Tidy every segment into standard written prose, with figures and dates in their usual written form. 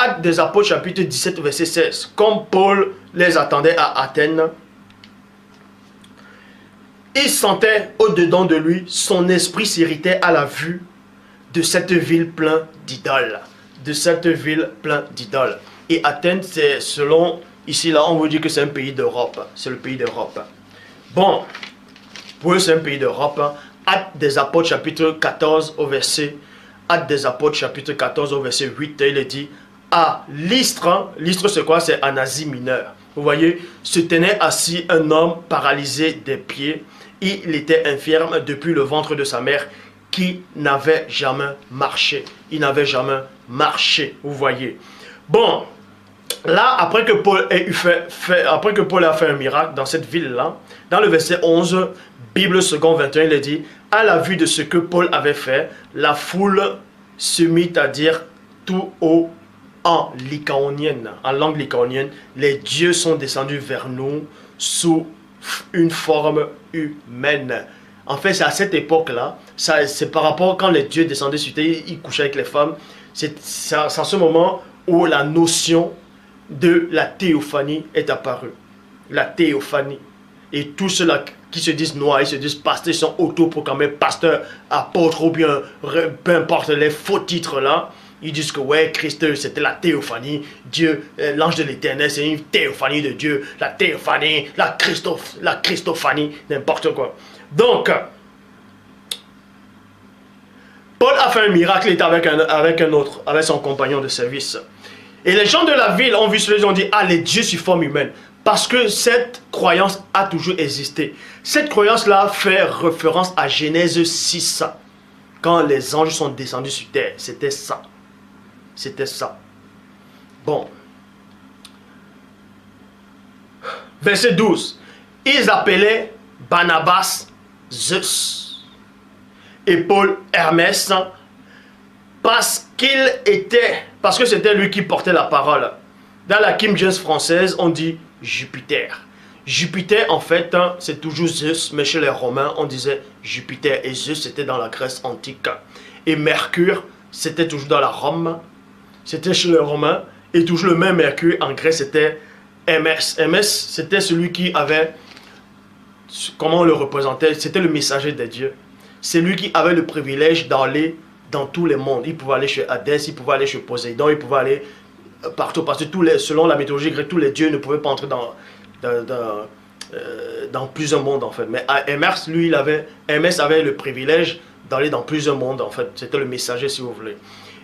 Actes des Apôtres chapitre 17 verset 16. Comme Paul les attendait à Athènes, il sentait au-dedans de lui, son esprit s'irritait à la vue de cette ville pleine d'idoles. De cette ville pleine d'idoles. Et Athènes, c'est selon, ici là, on vous dit que c'est un pays d'Europe. C'est le pays d'Europe. Bon, pour eux c'est un pays d'Europe. Actes des Apôtres chapitre 14 au verset, Actes des Apôtres chapitre 14 au verset 8, il est dit, à Lystre, Lystre c'est quoi? C'est en Asie mineure. Vous voyez, se tenait assis un homme paralysé des pieds. Il était infirme depuis le ventre de sa mère, qui n'avait jamais marché. Il n'avait jamais marché, vous voyez. Bon, là, après que Paul a fait un miracle dans cette ville-là, dans le verset 11, Bible second 21, il est dit, à la vue de ce que Paul avait fait, la foule se mit à dire tout haut en lycaonienne, en langue lycaonienne, les dieux sont descendus vers nous sous une forme humaine. En fait, c'est à cette époque-là, c'est par rapport quand les dieux descendaient sur terre, ils couchaient avec les femmes. C'est à ce moment où la notion de la théophanie est apparue. La théophanie. Et tous ceux-là qui se disent noirs, ils se disent pasteurs, ils sont autoproclamés pasteurs, apôtres ou bien peu importe les faux titres là. Ils disent que ouais, Christ, c'était la théophanie. Dieu, l'ange de l'éternel, c'est une théophanie de Dieu. La théophanie, la Christophanie, n'importe quoi. Donc, Paul a fait un miracle, il était avec son compagnon de service. Et les gens de la ville ont vu cela, ils ont dit, ah, les dieux sur forme humaine. Parce que cette croyance a toujours existé. Cette croyance-là fait référence à Genèse 6. Quand les anges sont descendus sur terre, c'était ça. C'était ça. Bon. Verset 12. Ils appelaient Barnabas Zeus et Paul Hermès parce que c'était lui qui portait la parole. Dans la King James française, on dit Jupiter. Jupiter, en fait, c'est toujours Zeus, mais chez les Romains, on disait Jupiter. Et Zeus, c'était dans la Grèce antique. Et Mercure, c'était toujours dans la Rome. C'était chez les Romains. Et toujours le même Mercure, en Grèce, c'était Hermès. Hermès, c'était celui qui avait, comment on le représentait, c'était le messager des dieux. C'est lui qui avait le privilège d'aller dans tous les mondes. Il pouvait aller chez Hadès, il pouvait aller chez Poséidon, il pouvait aller partout. Parce que selon la mythologie grecque, tous les dieux ne pouvaient pas entrer dans plusieurs mondes en fait. Mais Hermès, lui, Hermès avait le privilège d'aller dans plusieurs mondes en fait. C'était le messager si vous voulez.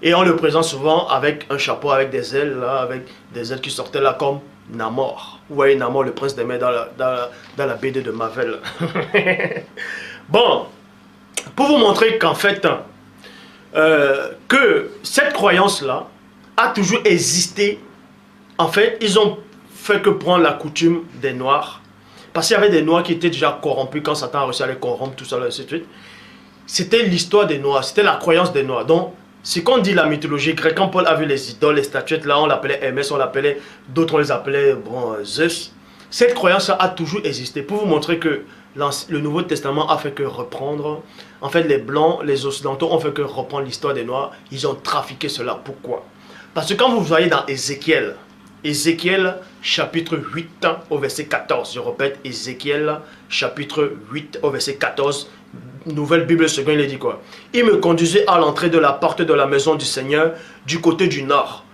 Et on le présente souvent avec un chapeau, avec des ailes, là, avec des ailes qui sortaient là comme Namor. Vous voyez Namor, le prince des mers dans la BD de Marvel. Bon, pour vous montrer qu'en fait, que cette croyance-là a toujours existé. En fait, ils ont fait que prendre la coutume des Noirs. Parce qu'il y avait des Noirs qui étaient déjà corrompus quand Satan a réussi à les corrompre, tout ça, et ainsi de suite. C'était l'histoire des Noirs, c'était la croyance des Noirs. Donc, ce qu'on dit la mythologie grecque, quand Paul a vu les idoles, les statuettes, là, on l'appelait Hermès, on l'appelait, d'autres on les appelait Zeus. Cette croyance a toujours existé. Pour vous montrer que le Nouveau Testament a fait que reprendre, en fait, les Blancs, les Occidentaux ont fait que reprendre l'histoire des Noirs. Ils ont trafiqué cela. Pourquoi? Parce que quand vous voyez dans Ézéchiel, Ézéchiel chapitre 8 au verset 14, je répète, Ézéchiel chapitre 8 au verset 14, Nouvelle Bible seconde, il dit quoi? Il me conduisait à l'entrée de la porte de la maison du Seigneur du côté du nord.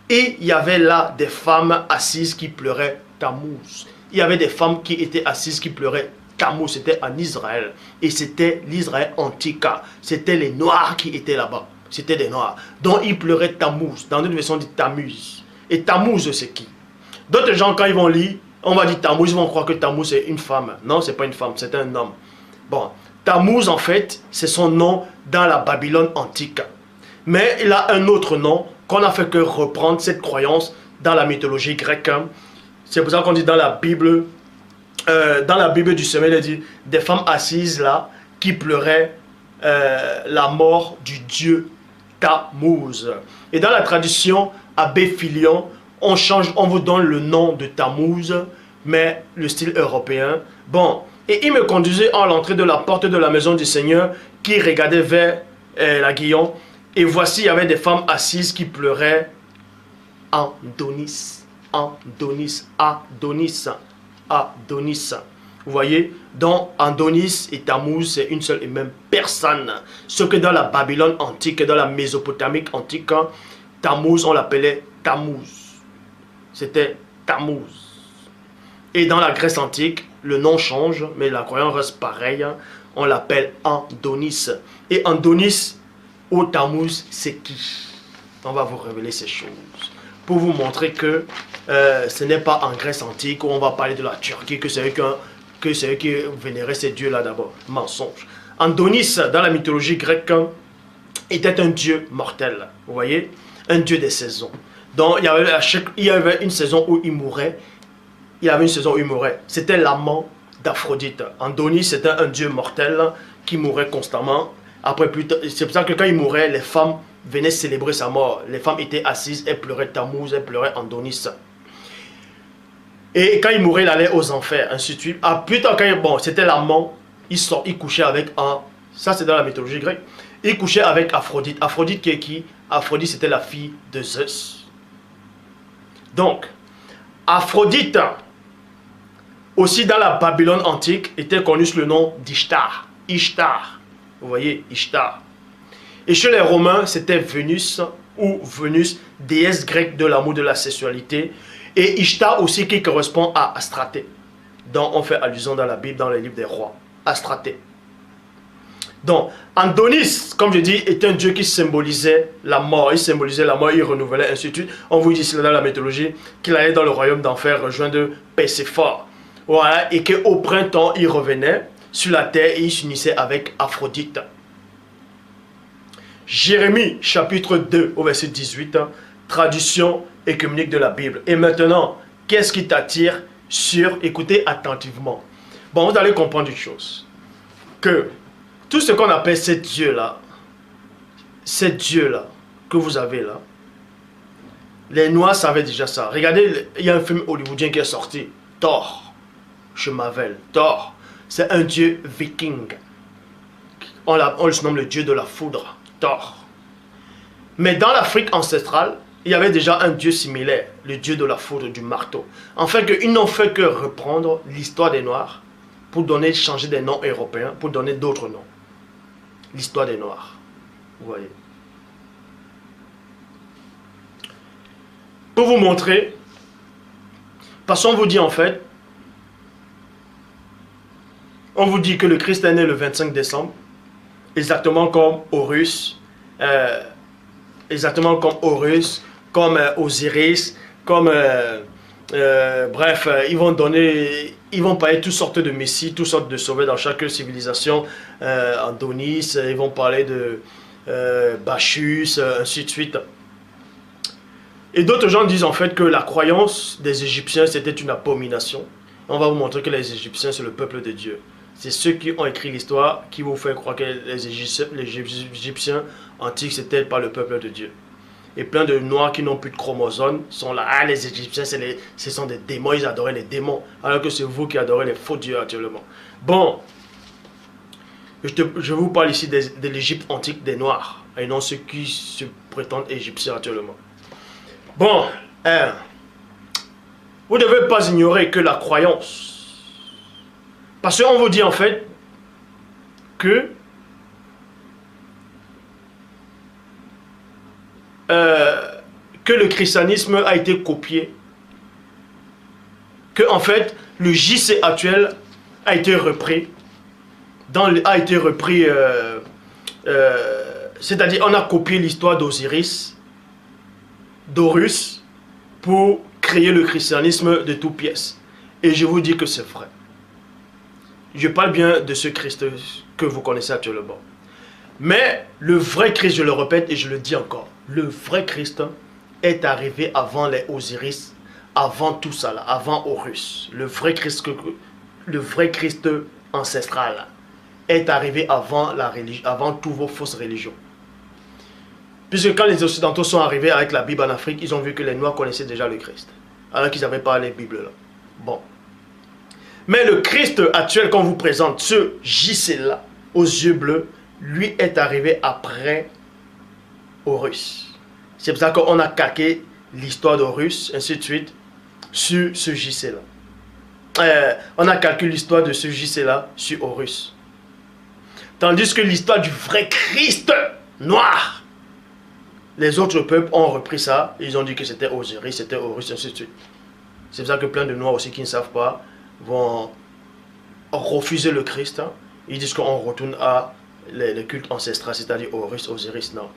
Et il y avait là des femmes assises qui pleuraient Tammuz. Il y avait des femmes qui étaient assises qui pleuraient Tammuz. C'était en Israël. Et c'était l'Israël antique. C'était les Noirs qui étaient là-bas. C'était des Noirs. Donc ils pleuraient Tammuz. Dans une version, on dit Tammuz. Et Tammuz, c'est qui? D'autres gens, quand ils vont lire, on va dire Tammuz, ils vont croire que Tammuz, c'est une femme. Non, c'est pas une femme, c'est un homme. Bon, Tammuz, en fait, c'est son nom dans la Babylone antique. Mais il a un autre nom qu'on a fait que reprendre cette croyance dans la mythologie grecque. C'est pour ça qu'on dit dans la Bible du sommet, il dit des femmes assises là qui pleuraient la mort du dieu Tammuz. Et dans la tradition abbé-Philion, on vous donne le nom de Tammuz, mais le style européen. Bon, et il me conduisait à l'entrée de la porte de la maison du Seigneur qui regardait vers la Guillon. Et voici, il y avait des femmes assises qui pleuraient Adonis. Adonis. Adonis. Adonis. Vous voyez, donc Adonis et Tammuz, c'est une seule et même personne. Ce que dans la Babylone antique, dans la Mésopotamie antique, Tammuz, on l'appelait Tammuz. C'était Tammuz. Et dans la Grèce antique, le nom change, mais la croyance reste pareille. On l'appelle Adonis. Et Adonis ou Tammuz, c'est qui? On va vous révéler ces choses. Pour vous montrer que ce n'est pas en Grèce antique où on va parler de la Turquie, que c'est eux qui vénéraient ces dieux-là d'abord. Mensonge. Adonis, dans la mythologie grecque, était un dieu mortel. Vous voyez? Un dieu des saisons. Donc, il y avait une saison où il mourait. Il y avait une saison où il mourait. C'était l'amant d'Aphrodite. Adonis, c'était un dieu mortel qui mourait constamment. Après, c'est pour ça que quand il mourait, les femmes venaient célébrer sa mort. Les femmes étaient assises, elles pleuraient Tammuz, elles pleuraient Adonis. Et quand il mourait, il allait aux enfers, ainsi de suite. Ah, plus tard, bon, c'était l'amant, il couchait avec un... Ça, c'est dans la mythologie grecque. Il couchait avec Aphrodite. Aphrodite qui est qui? Aphrodite, c'était la fille de Zeus. Donc, Aphrodite, aussi dans la Babylone antique, était connue sous le nom d'Ishtar. Ishtar. Vous voyez, Ishtar. Et chez les Romains, c'était Vénus, ou Vénus, déesse grecque de l'amour, de la sexualité. Et Ishtar aussi qui correspond à Astraté, dont on fait allusion dans la Bible, dans les livres des rois. Astraté. Donc, Adonis, comme je dis, est un dieu qui symbolisait la mort. Il symbolisait la mort, il renouvelait, ainsi de suite. On vous dit ici dans la mythologie qu'il allait dans le royaume d'enfer rejoindre Perséphore. Voilà, et qu'au printemps, il revenait sur la terre et il s'unissait avec Aphrodite. Jérémie, chapitre 2, au verset 18, traduction œcuménique de la Bible. Et maintenant, qu'est-ce qui t'attire sur... Écoutez attentivement. Bon, vous allez comprendre une chose. Que tout ce qu'on appelle ces dieux-là, que vous avez là, les Noirs savaient déjà ça. Regardez, il y a un film hollywoodien qui est sorti, Thor, je m'avelle, Thor. C'est un dieu viking. On le surnomme le dieu de la foudre, Thor. Mais dans l'Afrique ancestrale, il y avait déjà un dieu similaire, le dieu de la foudre, du marteau. En fait, ils n'ont fait que reprendre l'histoire des Noirs pour changer des noms européens, pour donner d'autres noms. L'histoire des Noirs. Vous voyez. Pour vous montrer, parce qu'on vous dit en fait, on vous dit que le Christ est né le 25 décembre, exactement comme Horus, comme Osiris, comme bref, ils vont parler toutes sortes de messies, toutes sortes de sauveurs dans chaque civilisation. Adonis, ils vont parler de Bacchus, ainsi de suite. Et d'autres gens disent en fait que la croyance des Égyptiens c'était une abomination. On va vous montrer que les Égyptiens c'est le peuple de Dieu. C'est ceux qui ont écrit l'histoire qui vous font croire que les Égyptiens antiques c'était pas le peuple de Dieu. Et plein de noirs qui n'ont plus de chromosomes sont là. Ah, les Égyptiens, ce sont des démons, ils adoraient les démons. Alors que c'est vous qui adorez les faux dieux actuellement. Bon, je vous parle ici de l'Égypte antique des Noirs. Et non ceux qui se prétendent égyptiens actuellement. Bon, vous ne devez pas ignorer que la croyance. Parce qu'on vous dit en fait que le christianisme a été copié, que en fait le JC actuel a été repris, c'est-à-dire on a copié l'histoire d'Osiris, d'Horus, pour créer le christianisme de toutes pièces. Et je vous dis que c'est vrai. Je parle bien de ce Christ que vous connaissez actuellement. Mais le vrai Christ, je le répète et je le dis encore, le vrai Christ est arrivé avant les Osiris, avant tout ça, là, avant Horus. Le vrai Christ ancestral est arrivé avant la religion, avant toutes vos fausses religions. Puisque quand les Occidentaux sont arrivés avec la Bible en Afrique, ils ont vu que les Noirs connaissaient déjà le Christ, alors qu'ils n'avaient pas les Bibles là. Bon. Mais le Christ actuel qu'on vous présente, ce JC-là, aux yeux bleus, lui est arrivé après Horus. C'est pour ça qu'on a calqué l'histoire d'Horus, ainsi de suite, sur ce JC-là. On a calculé l'histoire de ce JC-là sur Horus. Tandis que l'histoire du vrai Christ noir, les autres peuples ont repris ça, ils ont dit que c'était Osiris, c'était Horus, ainsi de suite. C'est pour ça que plein de noirs aussi qui ne savent pas vont refuser le Christ. Hein. Ils disent qu'on retourne à les cultes ancestrales, c'est-à-dire Horus, Osiris. Non,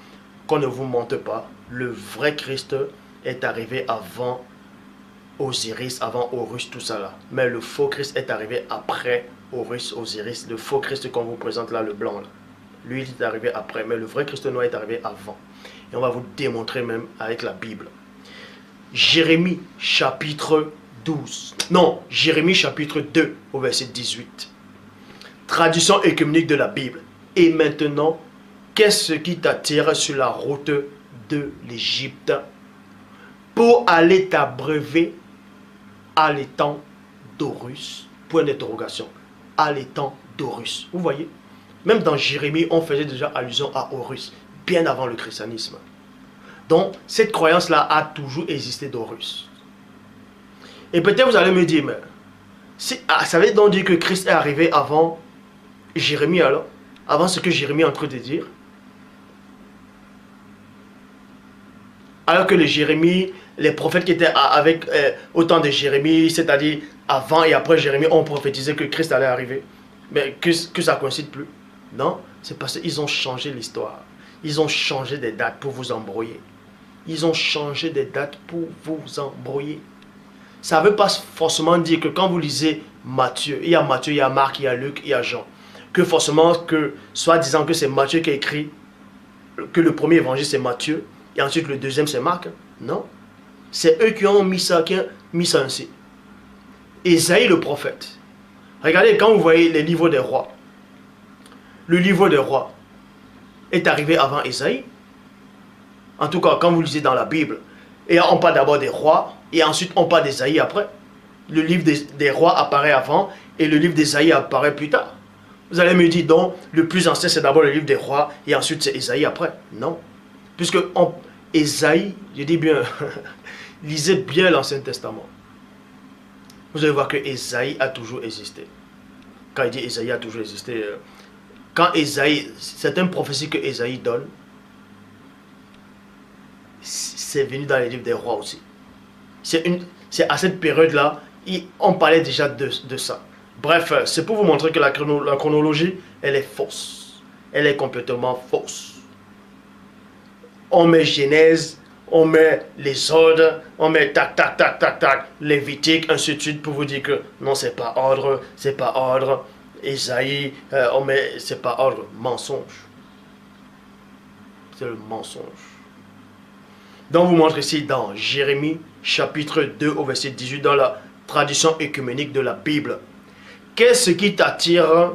qu'on ne vous mente pas, le vrai Christ est arrivé avant Osiris, avant Horus, tout ça là. Mais le faux Christ est arrivé après Horus, Osiris. Le faux Christ qu'on vous présente là, le blanc là. Lui, il est arrivé après, mais le vrai Christ noir est arrivé avant. Et on va vous démontrer même avec la Bible. Jérémie chapitre 12. Non, Jérémie chapitre 2 au verset 18. Traduction œcuménique de la Bible. Et maintenant, qu'est-ce qui t'attire sur la route de l'Égypte pour aller t'abreuver à l'étang d'Horus? Point d'interrogation. À l'étang d'Horus. Vous voyez? Même dans Jérémie, on faisait déjà allusion à Horus, bien avant le christianisme. Donc, cette croyance-là a toujours existé d'Horus. Et peut-être vous allez me dire, mais ça veut donc dire que Christ est arrivé avant Jérémie alors? Avant ce que Jérémie est en train de dire? Alors que les prophètes qui étaient avec autant de Jérémie, c'est-à-dire avant et après Jérémie, ont prophétisé que Christ allait arriver. Mais que ça ne coïncide plus. Non, c'est parce qu'ils ont changé l'histoire. Ils ont changé des dates pour vous embrouiller. Ils ont changé des dates pour vous embrouiller. Ça ne veut pas forcément dire que quand vous lisez Matthieu, il y a Marc, il y a Luc, il y a Jean, que forcément, soit disant que c'est Matthieu qui a écrit, que le premier évangile c'est Matthieu, et ensuite le deuxième c'est Marc. Non. C'est eux qui ont mis ça ainsi. Ésaïe le prophète. Regardez, quand vous voyez les livres des rois, le livre des rois est arrivé avant Ésaïe. En tout cas, quand vous lisez dans la Bible, et on parle d'abord des rois, et ensuite on parle d'Ésaïe après. Le livre des rois apparaît avant, et le livre d'Ésaïe apparaît plus tard. Vous allez me dire, donc, le plus ancien c'est d'abord le livre des rois, et ensuite c'est Ésaïe après. Non. Puisque Ésaïe, je dis bien, lisez bien l'Ancien Testament. Vous allez voir que Ésaïe a toujours existé. Quand il dit Ésaïe a toujours existé, quand Ésaïe, c'est une prophétie que Ésaïe donne, c'est venu dans les livres des rois aussi. C'est à cette période-là, on parlait déjà de ça. Bref, c'est pour vous montrer que la chronologie, elle est fausse. Elle est complètement fausse. On met Genèse, on met les ordres, on met tac, tac, tac, tac, tac, Lévitique, ainsi de suite, pour vous dire que non, c'est pas ordre, c'est pas ordre. Ésaïe, on met, c'est pas ordre, mensonge. C'est le mensonge. Donc, vous montre ici dans Jérémie, chapitre 2, au verset 18, dans la tradition œcuménique de la Bible. Qu'est-ce qui t'attire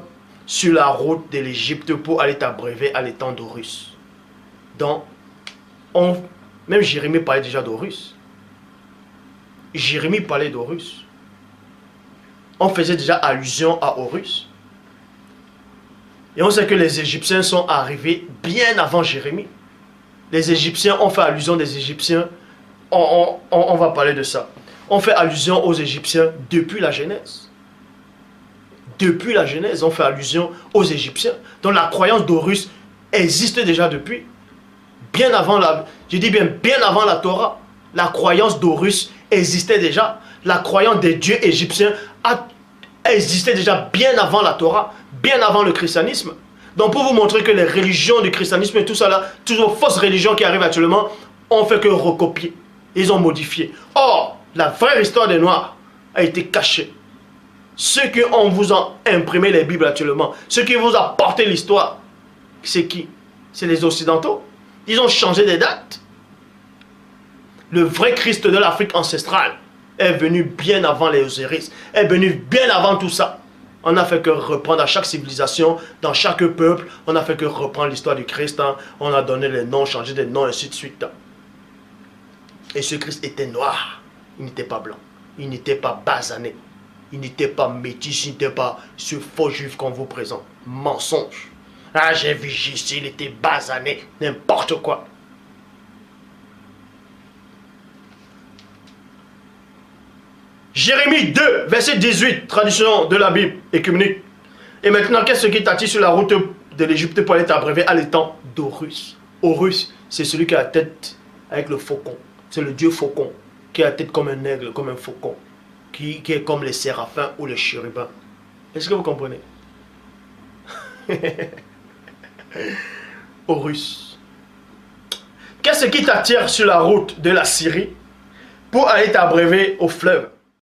sur la route de l'Égypte pour aller t'abreuver à l'étang d'Horus? Donc, même Jérémie parlait déjà d'Horus. Jérémie parlait d'Horus. On faisait déjà allusion à Horus. Et on sait que les Égyptiens sont arrivés bien avant Jérémie. Les Égyptiens, on fait allusion des Égyptiens. On va parler de ça. On fait allusion aux Égyptiens depuis la Genèse. Depuis la Genèse, on fait allusion aux Égyptiens. Donc la croyance d'Horus existe déjà depuis. Bien avant bien avant la Torah. La croyance d'Horus existait déjà. La croyance des dieux égyptiens existait déjà bien avant la Torah, bien avant le christianisme. Donc pour vous montrer que les religions du christianisme et tout ça là, toutes les fausses religions qui arrivent actuellement, ont fait que recopier. Ils ont modifié. Or, la vraie histoire des Noirs a été cachée. Ceux qui vous ont imprimé les Bibles actuellement, ceux qui vous ont apporté l'histoire, c'est qui? C'est les Occidentaux. Ils ont changé des dates. Le vrai Christ de l'Afrique ancestrale est venu bien avant les Osiris, est venu bien avant tout ça. On n'a fait que reprendre à chaque civilisation, dans chaque peuple, on n'a fait que reprendre l'histoire du Christ. Hein. On a donné les noms, changé des noms, ainsi de suite. Hein. Et ce Christ était noir. Il n'était pas blanc. Il n'était pas basané. Il n'était pas métis. Il n'était pas ce faux juif qu'on vous présente. Mensonge. Ah, j'ai vu Jésus, il était basané. N'importe quoi. Jérémie 2, verset 18, traduction de la Bible écuménique. Et maintenant, qu'est-ce qui t'attire sur la route de l'Égypte pour aller t'abreuver à l'étang d'Horus? Horus, c'est celui qui a la tête avec le faucon. C'est le dieu faucon, qui a la tête comme un aigle, comme un faucon, qui est comme les séraphins ou les chérubins. Est-ce que vous comprenez? Horus. Qu'est-ce qui t'attire sur la route de la Syrie pour aller t'abreuver au fleuve?